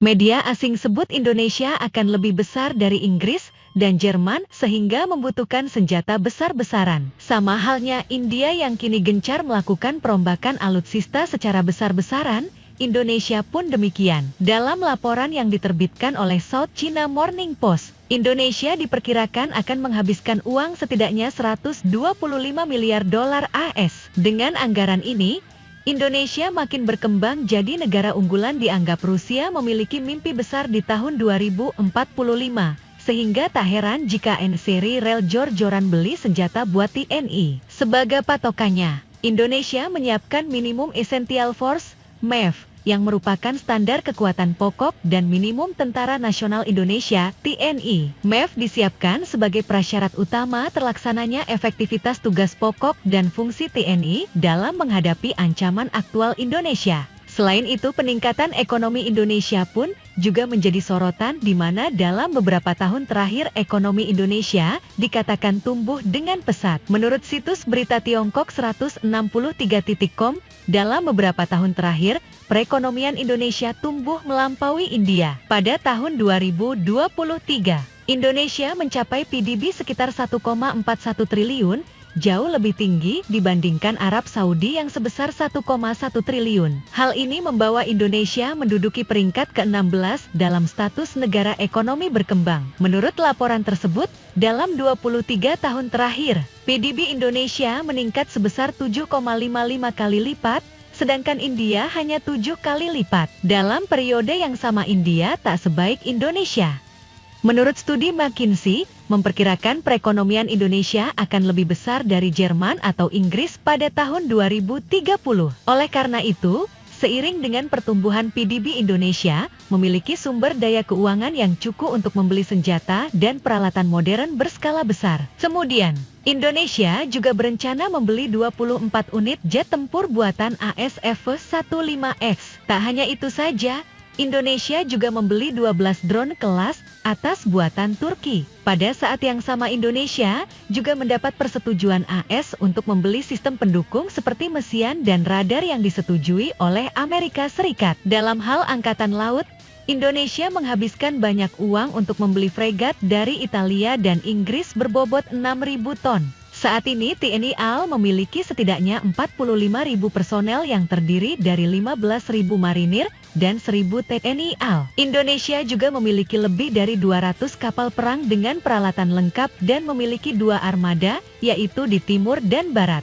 Media asing sebut Indonesia akan lebih besar dari Inggris dan Jerman sehingga membutuhkan senjata besar-besaran. Sama halnya India yang kini gencar melakukan perombakan alutsista secara besar-besaran, Indonesia pun demikian. Dalam laporan yang diterbitkan oleh South China Morning Post, Indonesia diperkirakan akan menghabiskan uang setidaknya 125 miliar dolar AS. Dengan anggaran ini, Indonesia makin berkembang jadi negara unggulan. Dianggap Rusia memiliki mimpi besar di tahun 2045, sehingga tak heran jika NSeri rel jor-joran beli senjata buat TNI. Sebagai patokannya, Indonesia menyiapkan Minimum Essential Force, MEF, yang merupakan standar kekuatan pokok dan minimum Tentara Nasional Indonesia, TNI. MEF disiapkan sebagai prasyarat utama terlaksananya efektivitas tugas pokok dan fungsi TNI dalam menghadapi ancaman aktual Indonesia. Selain itu, peningkatan ekonomi Indonesia pun juga menjadi sorotan, di mana dalam beberapa tahun terakhir ekonomi Indonesia dikatakan tumbuh dengan pesat. Menurut situs berita Tiongkok 163.com, dalam beberapa tahun terakhir, perekonomian Indonesia tumbuh melampaui India. Pada tahun 2023, Indonesia mencapai PDB sekitar 1,41 triliun, jauh lebih tinggi dibandingkan Arab Saudi yang sebesar 1,1 triliun. Hal ini membawa Indonesia menduduki peringkat ke-16 dalam status negara ekonomi berkembang. Menurut laporan tersebut, dalam 23 tahun terakhir, PDB Indonesia meningkat sebesar 7,55 kali lipat, sedangkan India hanya 7 kali lipat. Dalam periode yang sama India tak sebaik Indonesia. Menurut studi McKinsey, memperkirakan perekonomian Indonesia akan lebih besar dari Jerman atau Inggris pada tahun 2030. Oleh karena itu, seiring dengan pertumbuhan PDB Indonesia, memiliki sumber daya keuangan yang cukup untuk membeli senjata dan peralatan modern berskala besar. Kemudian, Indonesia juga berencana membeli 24 unit jet tempur buatan AS F-15X. Tak hanya itu saja, Indonesia juga membeli 12 drone kelas atas buatan Turki. Pada saat yang sama, Indonesia juga mendapat persetujuan AS untuk membeli sistem pendukung seperti mesian dan radar yang disetujui oleh Amerika Serikat. Dalam hal angkatan laut, Indonesia menghabiskan banyak uang untuk membeli fregat dari Italia dan Inggris berbobot 6.000 ton. Saat ini TNI AL memiliki setidaknya 45.000 personel yang terdiri dari 15.000 marinir dan 1.000 TNI AL. Indonesia juga memiliki lebih dari 200 kapal perang dengan peralatan lengkap dan memiliki 2 armada, yaitu di timur dan barat.